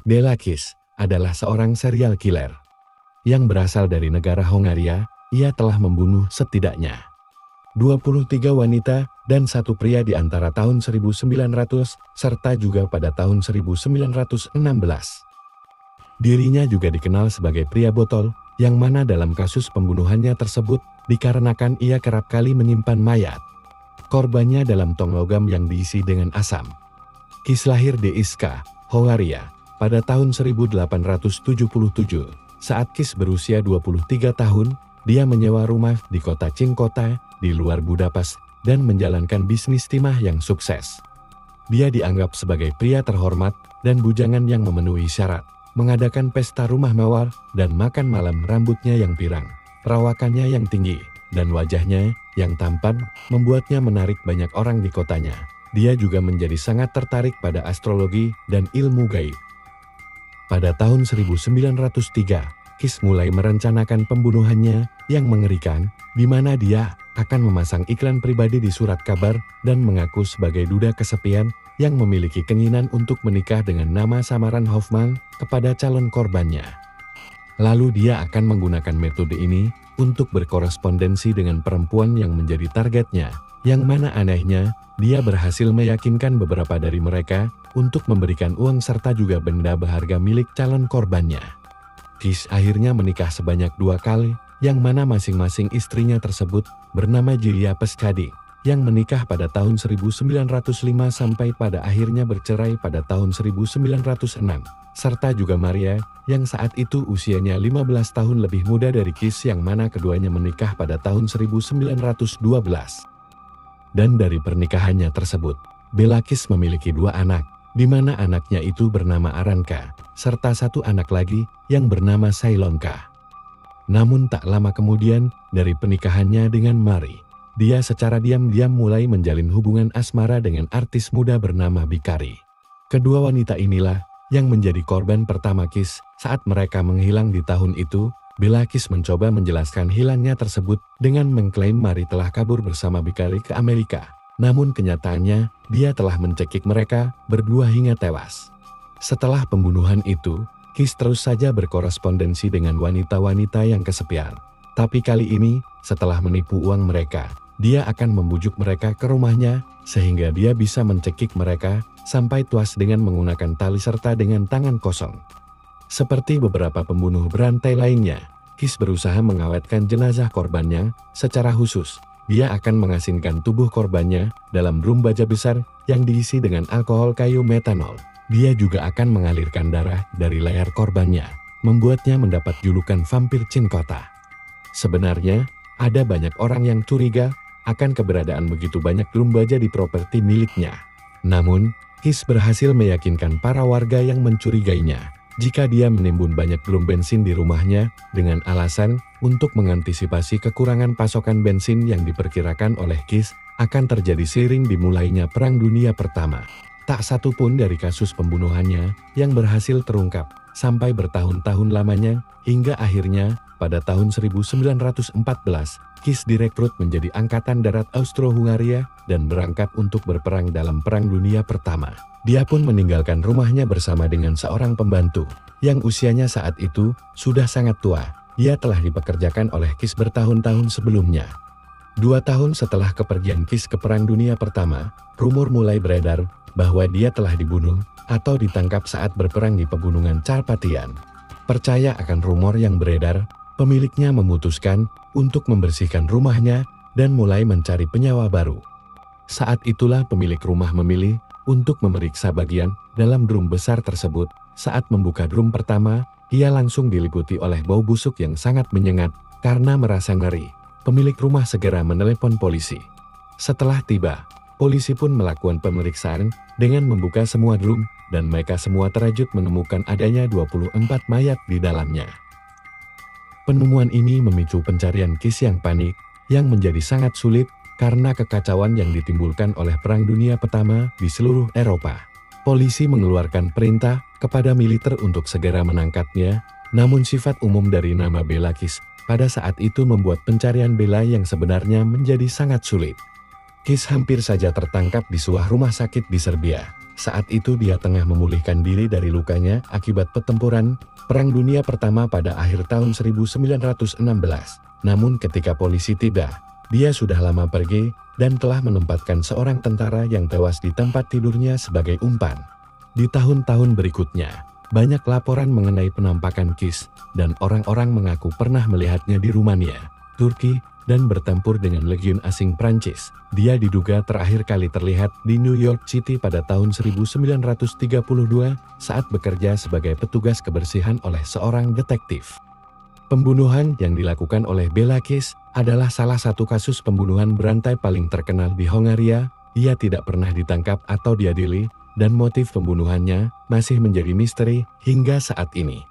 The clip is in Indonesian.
Bela Kiss adalah seorang serial killer yang berasal dari negara Hongaria. Ia telah membunuh setidaknya 23 wanita dan satu pria di antara tahun 1900 serta juga pada tahun 1916. Dirinya juga dikenal sebagai pria botol, yang mana dalam kasus pembunuhannya tersebut dikarenakan ia kerap kali menyimpan mayat korbannya dalam tong logam yang diisi dengan asam. Kiss lahir di Iska, Hongaria, pada tahun 1877. Saat Kiss berusia 23 tahun, dia menyewa rumah di kota Cinkota, di luar Budapest, dan menjalankan bisnis timah yang sukses. Dia dianggap sebagai pria terhormat dan bujangan yang memenuhi syarat, mengadakan pesta rumah mewah dan makan malam. Rambutnya yang pirang, perawakannya yang tinggi, dan wajahnya yang tampan membuatnya menarik banyak orang di kotanya. Dia juga menjadi sangat tertarik pada astrologi dan ilmu gaib. Pada tahun 1903, Kiss mulai merencanakan pembunuhannya yang mengerikan, di mana dia akan memasang iklan pribadi di surat kabar dan mengaku sebagai duda kesepian yang memiliki keinginan untuk menikah dengan nama samaran Hoffman kepada calon korbannya. Lalu dia akan menggunakan metode ini untuk berkorespondensi dengan perempuan yang menjadi targetnya, yang mana anehnya, dia berhasil meyakinkan beberapa dari mereka untuk memberikan uang serta juga benda berharga milik calon korbannya. Kiss akhirnya menikah sebanyak 2 kali, yang mana masing-masing istrinya tersebut bernama Julia Pescadi, yang menikah pada tahun 1905 sampai pada akhirnya bercerai pada tahun 1906, serta juga Maria, yang saat itu usianya 15 tahun lebih muda dari Kiss, yang mana keduanya menikah pada tahun 1912. Dan dari pernikahannya tersebut, Bela Kiss memiliki 2 anak, di mana anaknya itu bernama Aranka, serta 1 anak lagi yang bernama Sailonka. Namun tak lama kemudian dari pernikahannya dengan Mari, dia secara diam-diam mulai menjalin hubungan asmara dengan artis muda bernama Bikari. Kedua wanita inilah yang menjadi korban pertama Kiss saat mereka menghilang di tahun itu. Bela Kiss mencoba menjelaskan hilangnya tersebut dengan mengklaim Mari telah kabur bersama Bikari ke Amerika. Namun kenyataannya, dia telah mencekik mereka berdua hingga tewas. Setelah pembunuhan itu, Kiss terus saja berkorespondensi dengan wanita-wanita yang kesepian. Tapi kali ini, setelah menipu uang mereka, dia akan membujuk mereka ke rumahnya, sehingga dia bisa mencekik mereka sampai tuas dengan menggunakan tali serta dengan tangan kosong. Seperti beberapa pembunuh berantai lainnya, Kiss berusaha mengawetkan jenazah korbannya secara khusus. Dia akan mengasinkan tubuh korbannya dalam drum baja besar yang diisi dengan alkohol kayu metanol. Dia juga akan mengalirkan darah dari leher korbannya, membuatnya mendapat julukan vampir Cinkota. Sebenarnya, ada banyak orang yang curiga akan keberadaan begitu banyak drum baja di properti miliknya. Namun, Kiss berhasil meyakinkan para warga yang mencurigainya jika dia menimbun banyak drum bensin di rumahnya dengan alasan untuk mengantisipasi kekurangan pasokan bensin yang diperkirakan oleh Kiss akan terjadi seiring dimulainya Perang Dunia Pertama. Tak satu pun dari kasus pembunuhannya yang berhasil terungkap sampai bertahun-tahun lamanya, hingga akhirnya pada tahun 1914 Kiss direkrut menjadi Angkatan Darat Austro-Hungaria dan berangkat untuk berperang dalam Perang Dunia Pertama. Dia pun meninggalkan rumahnya bersama dengan seorang pembantu yang usianya saat itu sudah sangat tua. Ia telah dipekerjakan oleh Kiss bertahun-tahun sebelumnya. 2 tahun setelah kepergian Kiss ke Perang Dunia Pertama, rumor mulai beredar bahwa dia telah dibunuh atau ditangkap saat berperang di pegunungan Carpathian. Percaya akan rumor yang beredar, pemiliknya memutuskan untuk membersihkan rumahnya dan mulai mencari penyewa baru. Saat itulah pemilik rumah memilih untuk memeriksa bagian dalam drum besar tersebut. Saat membuka drum pertama, ia langsung diliputi oleh bau busuk yang sangat menyengat. Karena merasa ngeri, pemilik rumah segera menelepon polisi. Setelah tiba, polisi pun melakukan pemeriksaan dengan membuka semua drum, dan mereka semua terkejut menemukan adanya 24 mayat di dalamnya. Penemuan ini memicu pencarian Kiss yang panik, yang menjadi sangat sulit karena kekacauan yang ditimbulkan oleh Perang Dunia Pertama di seluruh Eropa. Polisi mengeluarkan perintah kepada militer untuk segera menangkapnya, namun sifat umum dari nama Bela Kiss pada saat itu membuat pencarian Bela yang sebenarnya menjadi sangat sulit. Kiss hampir saja tertangkap di sebuah rumah sakit di Serbia. Saat itu dia tengah memulihkan diri dari lukanya akibat pertempuran Perang Dunia Pertama pada akhir tahun 1916. Namun ketika polisi tiba, dia sudah lama pergi dan telah menempatkan seorang tentara yang tewas di tempat tidurnya sebagai umpan. Di tahun-tahun berikutnya, banyak laporan mengenai penampakan Kiss dan orang-orang mengaku pernah melihatnya di Rumania, Turki, dan bertempur dengan legiun asing Prancis. Dia diduga terakhir kali terlihat di New York City pada tahun 1932 saat bekerja sebagai petugas kebersihan oleh seorang detektif. Pembunuhan yang dilakukan oleh Bela Kiss adalah salah satu kasus pembunuhan berantai paling terkenal di Hongaria. Ia tidak pernah ditangkap atau diadili, dan motif pembunuhannya masih menjadi misteri hingga saat ini.